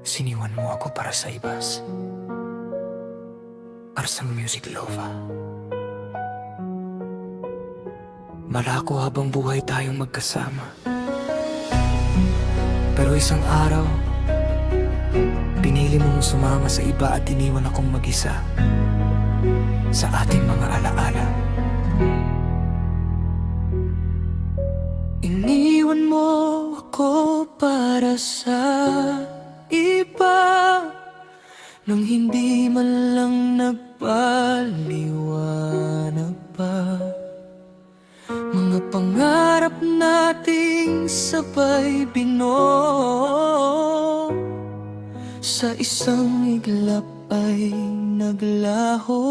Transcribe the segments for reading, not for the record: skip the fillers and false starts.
Siniwan mo ako para sa ibas. Para sa music lova. Malako habang buhay tayong magkasama. Pero isang araw, pinili mong sumama sa iba at iniwan akong mag-isa sa ating mga alaala. Iniwan mo ako para sa iba, nang hindi man lang nagpaliwanag pa. Mga pangarap nating sabay binuo, sa isang iglap ay naglaho.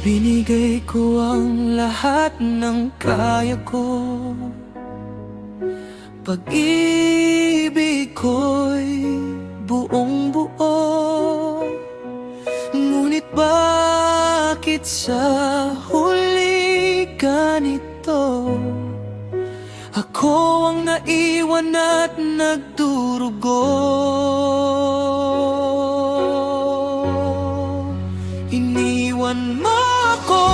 Binigay ko ang lahat ng kaya ko, pag-ibig ko'y buong buo. Ngunit bakit sa huli ganito? Ako ang naiwan at nagdurugo. Iniwan mo ako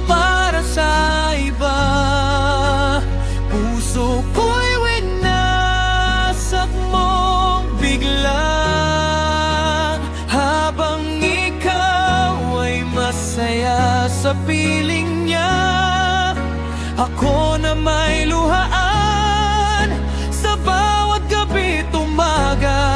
para sa iba. Puso ko'y winasak mong bigla, habang ikaw ay masaya sa piling niya. Ako na may luhaan sa bawat gabi't umaga.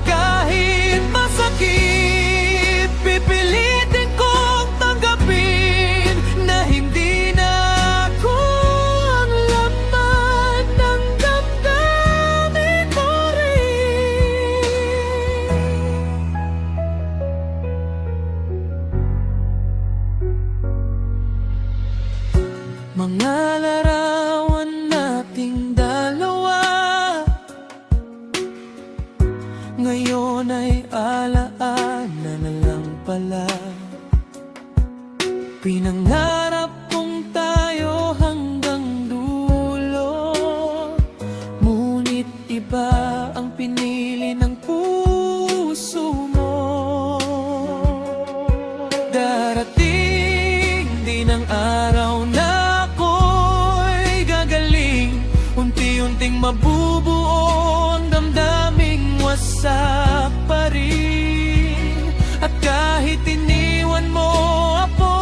Kahit masakit, pipilitin kong tanggapin na hindi na ako ang laman ng damdamin mo rin. Mga larawan nating dalawa ngayon ay alaala na lang pala. Pinangarap kong tayo hanggang dulo, ngunit iba ang pinili ng puso mo. Darating din ang araw na unti-unting mabubuo ang damdaming wasak pa rin. At kahit iniwan mo ako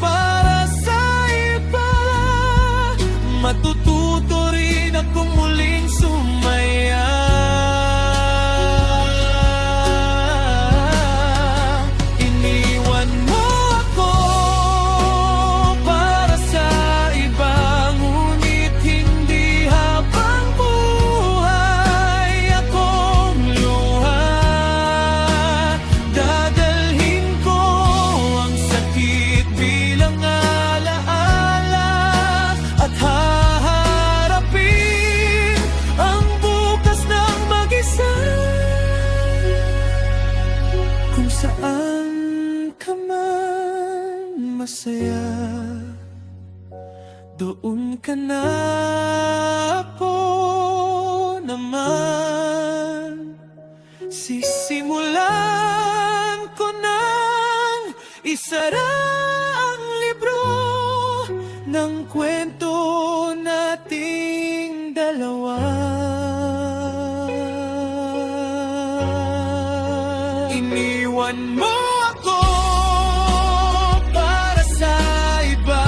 para sa iba, matututo rin akong muling sumaya. Iniwan mo ako para sa iba, ngunit hindi habang buhay akong luha. Dadalhin ko ang sakit bilang alaala at haharapin ang bukas ng mag-isa. Kung saan ka man masaya, doon ka na po naman. Sisimulan ko nang isara ang libro ng kwento nating dalawa. Iniwan mo ako para sa iba.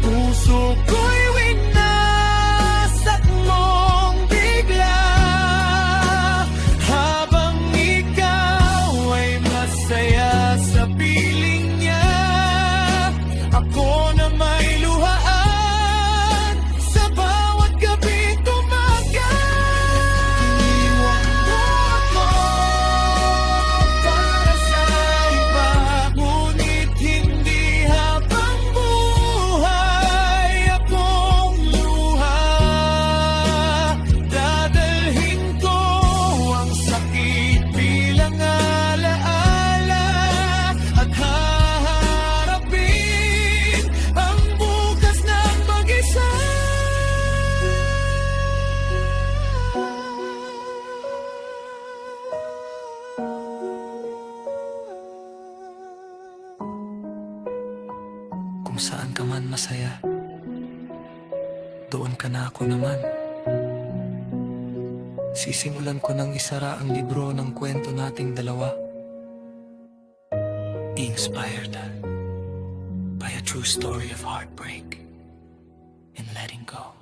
Puso ko'y winasak mong bigla, habang ikaw ay masaya sa piling niya. Ako na may luhaan saan ka man masaya, doon ka na ako naman. Sisimulan ko nang isara ang libro ng kwento nating dalawa. Inspired by a true story of heartbreak and letting go.